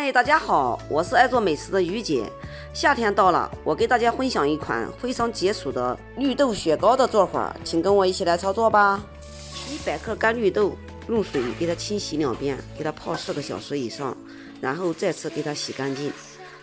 嗨，大家好，我是爱做美食的于姐。夏天到了，我给大家分享一款非常解暑的绿豆雪糕的做法，请跟我一起来操作吧。100克干绿豆，用水给它清洗2遍，给它泡4个小时以上，然后再次给它洗干净。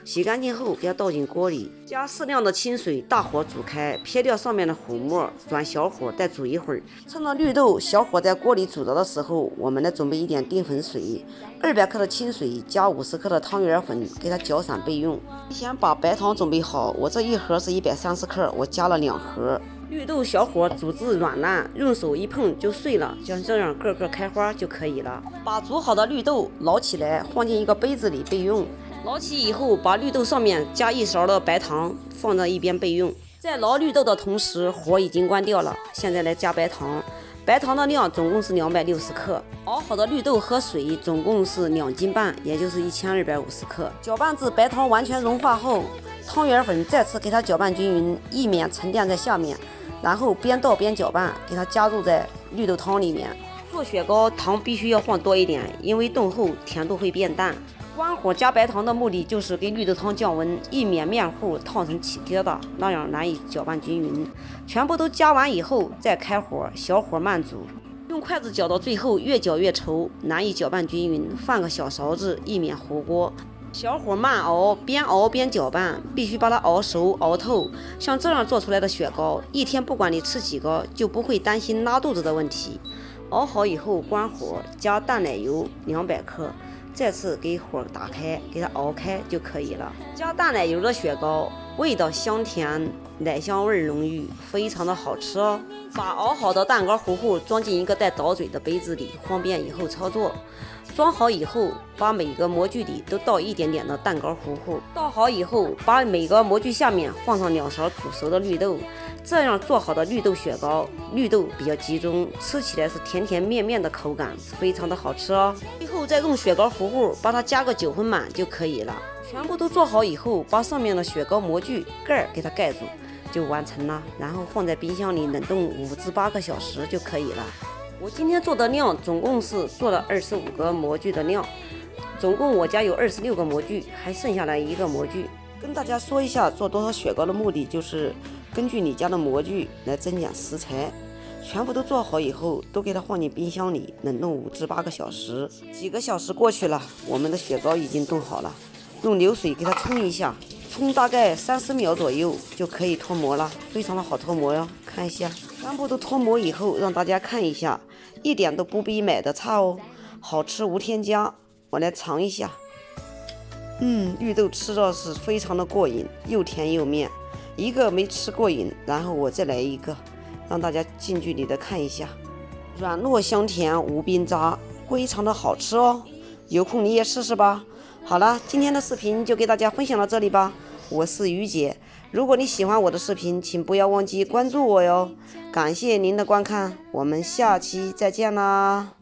洗干净后，给它倒进锅里，加适量的清水，大火煮开，撇掉上面的糊沫，转小火再煮一会儿。趁着绿豆小火在锅里煮着的时候，我们来准备一点淀粉水，200克的清水加50克的汤圆粉，给它搅散备用。先把白糖准备好，我这一盒是130克，我加了2盒。绿豆小火煮至软烂，用手一碰就碎了，像这样个个开花就可以了。把煮好的绿豆捞起来，放进一个杯子里备用。捞起以后，把绿豆上面加1勺的白糖，放在一边备用。在捞绿豆的同时，火已经关掉了。现在来加白糖，白糖的量总共是260克。熬好的绿豆和水总共是2斤半，也就是1250克。搅拌至白糖完全融化后，汤圆粉再次给它搅拌均匀，以免沉淀在下面。然后边倒边搅拌，给它加入在绿豆汤里面。做雪糕糖必须要放多一点，因为冻后甜度会变淡。关火加白糖的目的就是给绿豆汤降温，以免面糊烫成起疙瘩，那样难以搅拌均匀。全部都加完以后再开火，小火慢煮，用筷子搅到最后，越搅越稠，难以搅拌均匀，换个小勺子，以免糊锅。小火慢熬，边熬边搅拌，必须把它熬熟熬透。像这样做出来的雪糕，一天不管你吃几个，就不会担心拉肚子的问题。熬好以后关火，加淡奶油200克。再次给火打开，给它熬开就可以了。加淡奶油的雪糕，味道香甜，奶香味浓郁，非常的好吃哦。把熬好的蛋糕糊糊装进一个带倒嘴的杯子里，方便以后操作。装好以后，把每个模具里都倒一点点的蛋糕糊糊。倒好以后，把每个模具下面放上2勺煮熟的绿豆。这样做好的绿豆雪糕，绿豆比较集中，吃起来是甜甜面面的口感，非常的好吃哦。最后再用雪糕糊糊把它加个9分满就可以了。全部都做好以后，把上面的雪糕模具盖给它盖住，就完成了。然后放在冰箱里冷冻5至8个小时就可以了。我今天做的量总共是做了25个模具的量，总共我家有26个模具，还剩下来1个模具。跟大家说一下做多少雪糕的目的，就是根据你家的模具来增减食材。全部都做好以后，都给它放进冰箱里冷冻5至8个小时。几个小时过去了，我们的雪糕已经冻好了，用流水给它冲一下，冲大概30秒左右就可以脱模了，非常的好脱模哟。看一下，全部都脱模以后，让大家看一下，一点都不比买的差哦，好吃无添加。我来尝一下。绿豆吃着是非常的过瘾，又甜又面。一个没吃过瘾，然后我再来一个，让大家近距离的看一下，软糯香甜无冰渣，非常的好吃哦。有空你也试试吧。好了，今天的视频就给大家分享到这里吧。我是于姐，如果你喜欢我的视频，请不要忘记关注我哟。感谢您的观看，我们下期再见啦。